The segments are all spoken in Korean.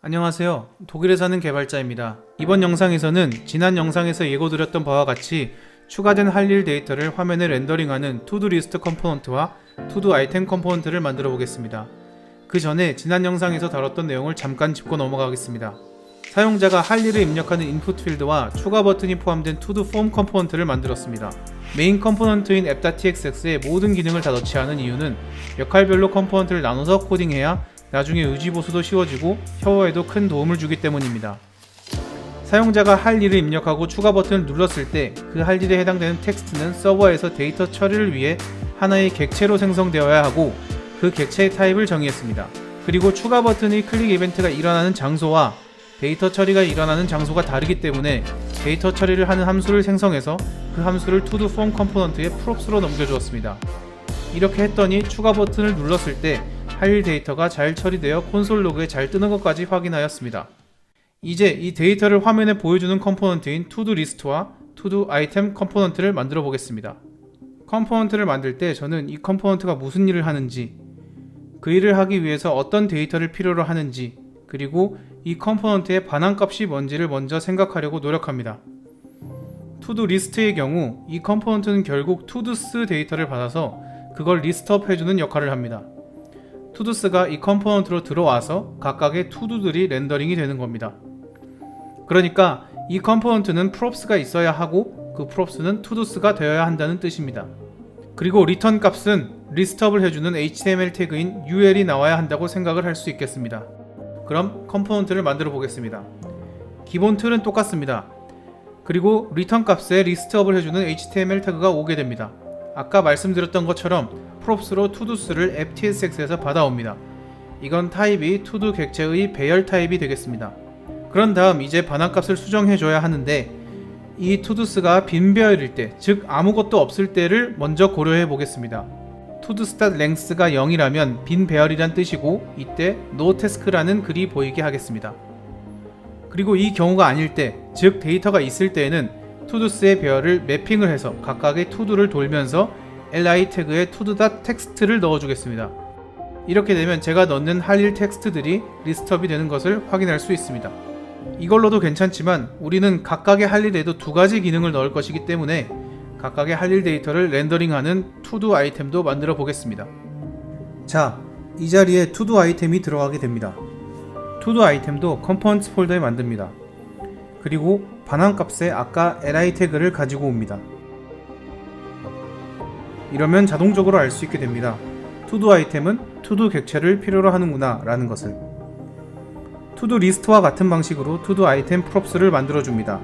안녕하세요. 독일에 사는 개발자입니다. 이번 영상에서는 지난 영상에서 예고드렸던 바와 같이 추가된 할 일 데이터를 화면에 렌더링하는 투두 리스트 컴포넌트와 투두 아이템 컴포넌트를 만들어 보겠습니다. 그 전에 지난 영상에서 다뤘던 내용을 잠깐 짚고 넘어가겠습니다. 사용자가 할 일을 입력하는 인풋 필드와 추가 버튼이 포함된 투두 폼 컴포넌트를 만들었습니다. 메인 컴포넌트인 app.txx에 모든 기능을 다 넣지 않은 이유는 역할별로 컴포넌트를 나눠서 코딩해야 나중에 유지보수도 쉬워지고 협업에도 큰 도움을 주기 때문입니다. 사용자가 할 일을 입력하고 추가 버튼을 눌렀을 때 그 할 일에 해당되는 텍스트는 서버에서 데이터 처리를 위해 하나의 객체로 생성되어야 하고 그 객체의 타입을 정의했습니다. 그리고 추가 버튼의 클릭 이벤트가 일어나는 장소와 데이터 처리가 일어나는 장소가 다르기 때문에 데이터 처리를 하는 함수를 생성해서 그 함수를 투두 폼 컴포넌트의 props로 넘겨주었습니다. 이렇게 했더니 추가 버튼을 눌렀을 때 할 일 데이터가 잘 처리되어 콘솔 로그에 잘 뜨는 것까지 확인하였습니다. 이제 이 데이터를 화면에 보여주는 컴포넌트인 투두 리스트와 투두 아이템 컴포넌트를 만들어 보겠습니다. 컴포넌트를 만들 때 저는 이 컴포넌트가 무슨 일을 하는지, 그 일을 하기 위해서 어떤 데이터를 필요로 하는지, 그리고 이 컴포넌트의 반환값이 뭔지를 먼저 생각하려고 노력합니다. 투두 리스트의 경우 이 컴포넌트는 결국 투두스 데이터를 받아서 그걸 리스트업 해주는 역할을 합니다. 투두스가 이 컴포넌트로 들어와서 각각의 투두들이 렌더링이 되는 겁니다. 그러니까 이 컴포넌트는 props가 있어야 하고 그 props는 투두스가 되어야 한다는 뜻입니다. 그리고 리턴 값은 리스트업을 해주는 HTML 태그인 ul이 나와야 한다고 생각을 할 수 있겠습니다. 그럼 컴포넌트를 만들어 보겠습니다. 기본 틀은 똑같습니다. 그리고 리턴 값에 리스트업을 해주는 HTML 태그가 오게 됩니다. 아까 말씀드렸던 것처럼 props로 투두스를 app.tsx에서 받아옵니다. 이건 타입이 투두 객체의 배열 타입이 되겠습니다. 그런 다음 이제 반환값을 수정해줘야 하는데 이 투두스가 빈 배열일 때, 즉 아무것도 없을 때를 먼저 고려해 보겠습니다. toStatLength가 0이라면 빈 배열이란 뜻이고 이때 notask라는 글이 보이게 하겠습니다. 그리고 이 경우가 아닐 때, 즉 데이터가 있을 때에는 투두스의 배열을 매핑을 해서 각각의 투두를 돌면서 li 태그에 투두.text를 넣어주겠습니다. 이렇게 되면 제가 넣는 할 일 텍스트들이 리스트업이 되는 것을 확인할 수 있습니다. 이걸로도 괜찮지만 우리는 각각의 할 일에도 두 가지 기능을 넣을 것이기 때문에 각각의 할 일 데이터를 렌더링하는 투두 아이템도 만들어 보겠습니다. 자, 이 자리에 투두 아이템이 들어가게 됩니다. 투두 아이템도 컴포넌트 폴더에 만듭니다. 그리고 반환값에 아까 li 태그를 가지고 옵니다. 이러면 자동적으로 알 수 있게 됩니다. 투두 아이템은 투두 객체를 필요로 하는구나 라는 것을. 투두 리스트와 같은 방식으로 투두 아이템 props를 만들어줍니다.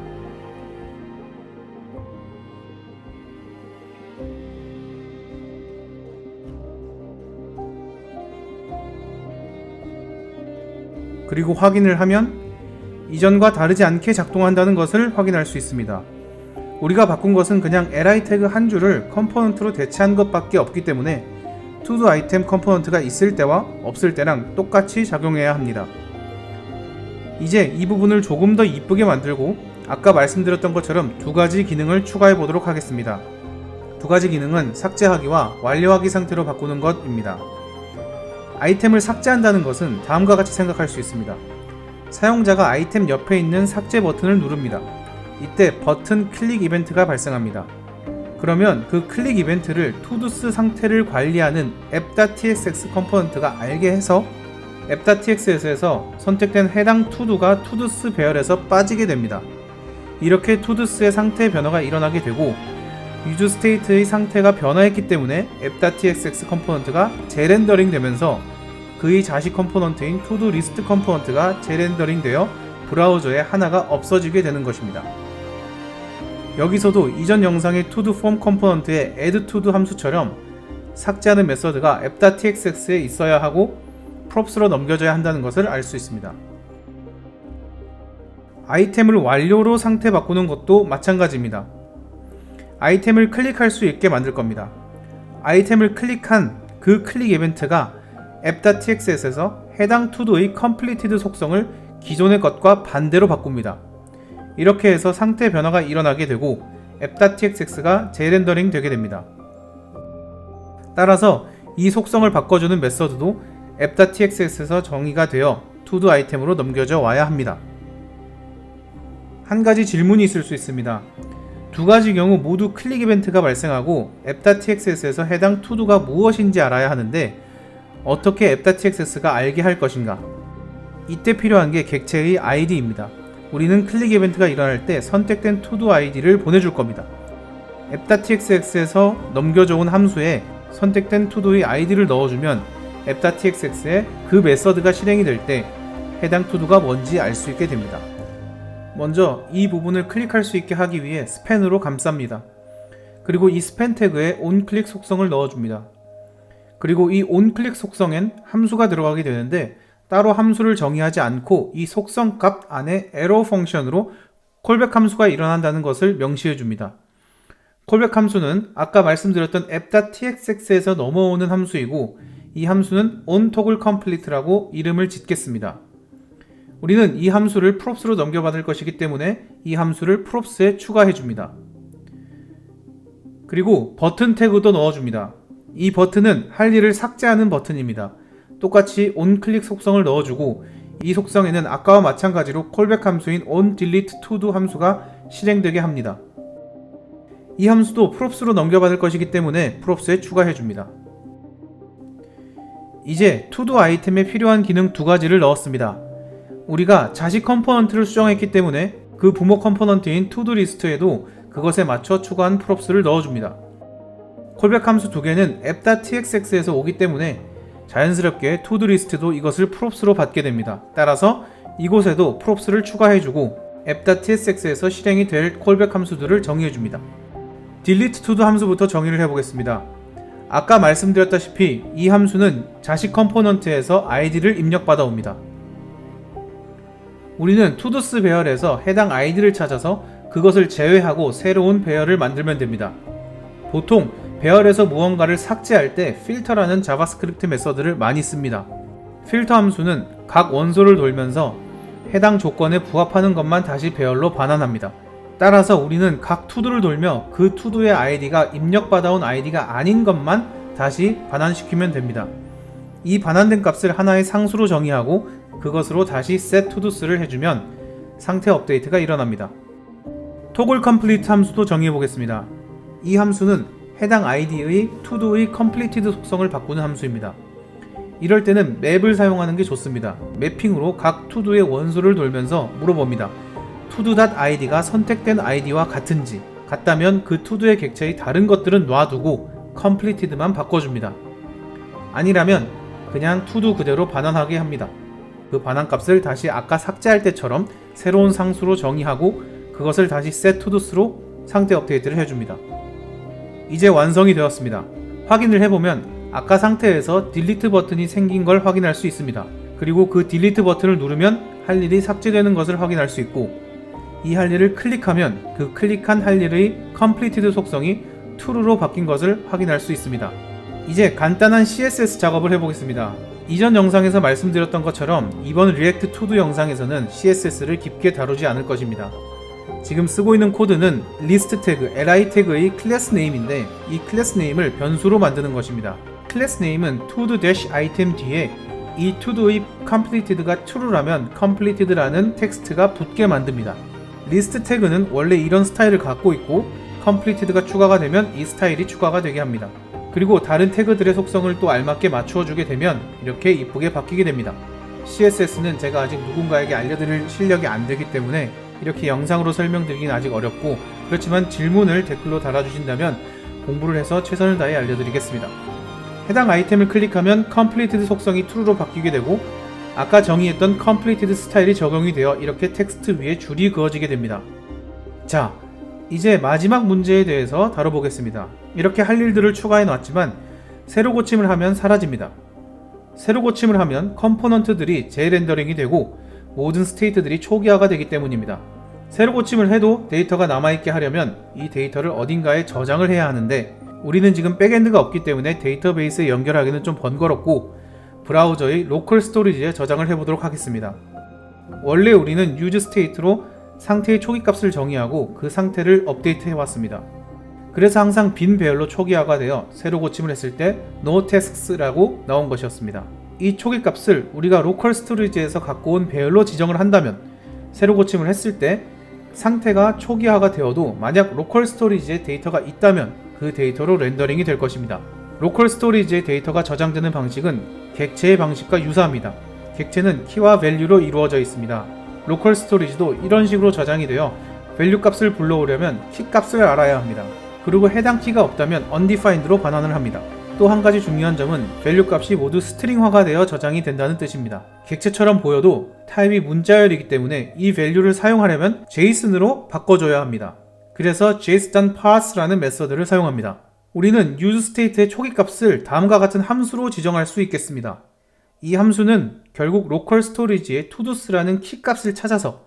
그리고 확인을 하면 이전과 다르지 않게 작동한다는 것을 확인할 수 있습니다. 우리가 바꾼 것은 그냥 li 태그 한 줄을 컴포넌트로 대체한 것밖에 없기 때문에 투두 아이템 컴포넌트가 있을 때와 없을 때랑 똑같이 작용해야 합니다. 이제 이 부분을 조금 더 이쁘게 만들고 아까 말씀드렸던 것처럼 두 가지 기능을 추가해 보도록 하겠습니다. 두 가지 기능은 삭제하기와 완료하기 상태로 바꾸는 것입니다. 아이템을 삭제한다는 것은 다음과 같이 생각할 수 있습니다. 사용자가 아이템 옆에 있는 삭제 버튼을 누릅니다. 이때 버튼 클릭 이벤트가 발생합니다. 그러면 그 클릭 이벤트를 투두스 상태를 관리하는 app.txx 컴포넌트가 알게 해서 app.txx에서 선택된 해당 투두가 투두스 배열에서 빠지게 됩니다. 이렇게 투두스의 상태 변화가 일어나게 되고 유즈 스테이트의 상태가 변화했기 때문에 app.txx 컴포넌트가 재렌더링 되면서 그의 자식 컴포넌트인 투두 리스트 컴포넌트가 재렌더링 되어 브라우저에 하나가 없어지게 되는 것입니다. 여기서도 이전 영상의 투두 폼 컴포넌트의 addTodo 함수처럼 삭제하는 메서드가 app.txx에 있어야 하고 props로 넘겨져야 한다는 것을 알 수 있습니다. 아이템을 완료로 상태 바꾸는 것도 마찬가지입니다. 아이템을 클릭할 수 있게 만들 겁니다. 아이템을 클릭한 그 클릭 이벤트가 app.txx에서 해당 투두의 completed 속성을 기존의 것과 반대로 바꿉니다. 이렇게 해서 상태 변화가 일어나게 되고 app.txx가 재렌더링 되게 됩니다. 따라서 이 속성을 바꿔주는 메서드도 app.txx에서 정의가 되어 투두 아이템으로 넘겨져 와야 합니다. 한 가지 질문이 있을 수 있습니다. 두 가지 경우 모두 클릭 이벤트가 발생하고 app.txs에서 해당 투두가 무엇인지 알아야 하는데 어떻게 app.txs가 알게 할 것인가? 이때 필요한 게 객체의 id입니다. 우리는 클릭 이벤트가 일어날 때 선택된 투두 id를 보내줄 겁니다. app.txs에서 넘겨져 온 함수에 선택된 투두의 id를 넣어주면 app.txs에 그 메서드가 실행이 될 때 해당 투두가 뭔지 알 수 있게 됩니다. 먼저 이 부분을 클릭할 수 있게 하기 위해 스팬으로 감쌉니다. 그리고 이 스팬 태그에 onClick 속성을 넣어줍니다. 그리고 이 onClick 속성엔 함수가 들어가게 되는데 따로 함수를 정의하지 않고 이 속성 값 안에 arrow 펑션으로 콜백 함수가 일어난다는 것을 명시해 줍니다. 콜백 함수는 아까 말씀드렸던 app.txs에서 넘어오는 함수이고 이 함수는 onToggleComplete라고 이름을 짓겠습니다. 우리는 이 함수를 props로 넘겨받을 것이기 때문에 이 함수를 props에 추가해 줍니다. 그리고 버튼 태그도 넣어줍니다. 이 버튼은 할 일을 삭제하는 버튼입니다. 똑같이 onClick 속성을 넣어주고 이 속성에는 아까와 마찬가지로 콜백 함수인 onDeleteToDo 함수가 실행되게 합니다. 이 함수도 props로 넘겨받을 것이기 때문에 props에 추가해줍니다. 이제 투두 아이템에 필요한 기능 두 가지를 넣었습니다. 우리가 자식 컴포넌트를 수정했기 때문에 그 부모 컴포넌트인 투두 리스트에도 그것에 맞춰 추가한 props를 넣어줍니다. 콜백 함수 두 개는 app.txs에서 오기 때문에 자연스럽게 투두 리스트도 이것을 props로 받게 됩니다. 따라서 이곳에도 props를 추가해주고 app.txs에서 실행이 될 콜백 함수들을 정의해줍니다. DeleteToDo 함수부터 정의를 해보겠습니다. 아까 말씀드렸다시피 이 함수는 자식 컴포넌트에서 id를 입력받아 옵니다. 우리는 todos 배열에서 해당 id를 찾아서 그것을 제외하고 새로운 배열을 만들면 됩니다. 보통 배열에서 무언가를 삭제할 때 filter라는 자바스크립트 메서드를 많이 씁니다. filter 함수는 각 원소를 돌면서 해당 조건에 부합하는 것만 다시 배열로 반환합니다. 따라서 우리는 각 투두를 돌며 그 투두의 id가 입력받아온 id가 아닌 것만 다시 반환시키면 됩니다. 이 반환된 값을 하나의 상수로 정의하고 그것으로 다시 setTodos를 해주면 상태 업데이트가 일어납니다. ToggleComplete 함수도 정의해보겠습니다. 이 함수는 해당 id의 to도의 completed 속성을 바꾸는 함수입니다. 이럴 때는 맵을 사용하는 게 좋습니다. 매핑으로 각 to도의 원소를 돌면서 물어봅니다. todo.id가 선택된 id와 같은지, 같다면 그 to도의 객체의 다른 것들은 놔두고 completed만 바꿔줍니다. 아니라면 그냥 todo 그대로 반환하게 합니다. 그 반환값을 다시 아까 삭제할 때처럼 새로운 상수로 정의하고 그것을 다시 setTodos로 상태 업데이트를 해줍니다. 이제 완성이 되었습니다. 확인을 해보면 아까 상태에서 delete 버튼이 생긴 걸 확인할 수 있습니다. 그리고 그 delete 버튼을 누르면 할 일이 삭제되는 것을 확인할 수 있고 이 할 일을 클릭하면 그 클릭한 할 일의 completed 속성이 true로 바뀐 것을 확인할 수 있습니다. 이제 간단한 CSS 작업을 해보겠습니다. 이전 영상에서 말씀드렸던 것처럼 이번 React To Do 영상에서는 CSS를 깊게 다루지 않을 것입니다. 지금 쓰고 있는 코드는 list 태그, li 태그의 클래스 네임인데 이 클래스 네임을 변수로 만드는 것입니다. 클래스 네임은 to-item 뒤에 이 to도의 completed가 true라면 completed라는 텍스트가 붙게 만듭니다. list 태그는 원래 이런 스타일을 갖고 있고 completed가 추가가 되면 이 스타일이 추가가 되게 합니다. 그리고 다른 태그들의 속성을 또 알맞게 맞추어 주게 되면 이렇게 이쁘게 바뀌게 됩니다. CSS는 제가 아직 누군가에게 알려드릴 실력이 안 되기 때문에 이렇게 영상으로 설명드리긴 아직 어렵고 그렇지만 질문을 댓글로 달아주신다면 공부를 해서 최선을 다해 알려드리겠습니다. 해당 아이템을 클릭하면 completed 속성이 true로 바뀌게 되고 아까 정의했던 completed 스타일이 적용이 되어 이렇게 텍스트 위에 줄이 그어지게 됩니다. 자, 이제 마지막 문제에 대해서 다뤄보겠습니다. 이렇게 할 일들을 추가해 놨지만 새로 고침을 하면 사라집니다. 새로 고침을 하면 컴포넌트들이 재렌더링이 되고 모든 스테이트들이 초기화가 되기 때문입니다. 새로 고침을 해도 데이터가 남아있게 하려면 이 데이터를 어딘가에 저장을 해야 하는데 우리는 지금 백엔드가 없기 때문에 데이터베이스에 연결하기는 좀 번거롭고 브라우저의 로컬 스토리지에 저장을 해보도록 하겠습니다. 원래 우리는 useState로 상태의 초기 값을 정의하고 그 상태를 업데이트 해왔습니다. 그래서 항상 빈 배열로 초기화가 되어 새로 고침을 했을 때 no tasks라고 나온 것이었습니다. 이 초기 값을 우리가 로컬 스토리지에서 갖고 온 배열로 지정을 한다면 새로 고침을 했을 때 상태가 초기화가 되어도 만약 로컬 스토리지에 데이터가 있다면 그 데이터로 렌더링이 될 것입니다. 로컬 스토리지에 데이터가 저장되는 방식은 객체의 방식과 유사합니다. 객체는 키와 밸류로 이루어져 있습니다. 로컬 스토리지도 이런 식으로 저장이 되어 밸류 값을 불러오려면 키 값을 알아야 합니다. 그리고 해당 키가 없다면 undefined로 반환을 합니다. 또 한 가지 중요한 점은 밸류 값이 모두 스트링화가 되어 저장이 된다는 뜻입니다. 객체처럼 보여도 타입이 문자열이기 때문에 이 밸류를 사용하려면 JSON으로 바꿔줘야 합니다. 그래서 json.parse라는 메서드를 사용합니다. 우리는 useState의 초기 값을 다음과 같은 함수로 지정할 수 있겠습니다. 이 함수는 결국 로컬 스토리지의 toDoS라는 키 값을 찾아서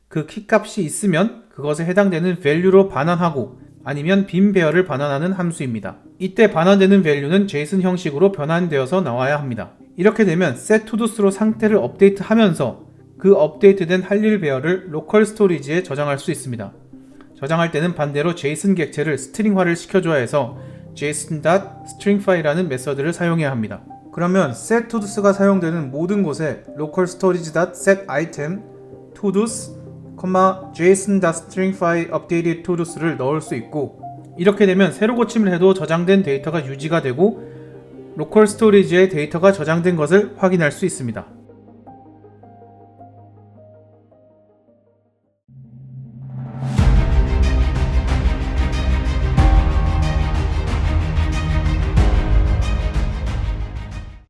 그 키 값이 있으면 그것에 해당되는 value로 반환하고 아니면 빈 배열을 반환하는 함수입니다. 이때 반환되는 value는 JSON 형식으로 변환되어서 나와야 합니다. 이렇게 되면 setToDoS로 상태를 업데이트하면서 그 업데이트된 할일 배열을 로컬 스토리지에 저장할 수 있습니다. 저장할 때는 반대로 JSON 객체를 스트링화를 시켜줘야 해서 json.stringfi라는 메서드를 사용해야 합니다. 그러면 setToDoS가 사용되는 모든 곳에 localstorage.setItem todos, json.stringfile updated todos를 넣을 수 있고 이렇게 되면 새로 고침을 해도 저장된 데이터가 유지가 되고 로컬 스토리지에 데이터가 저장된 것을 확인할 수 있습니다.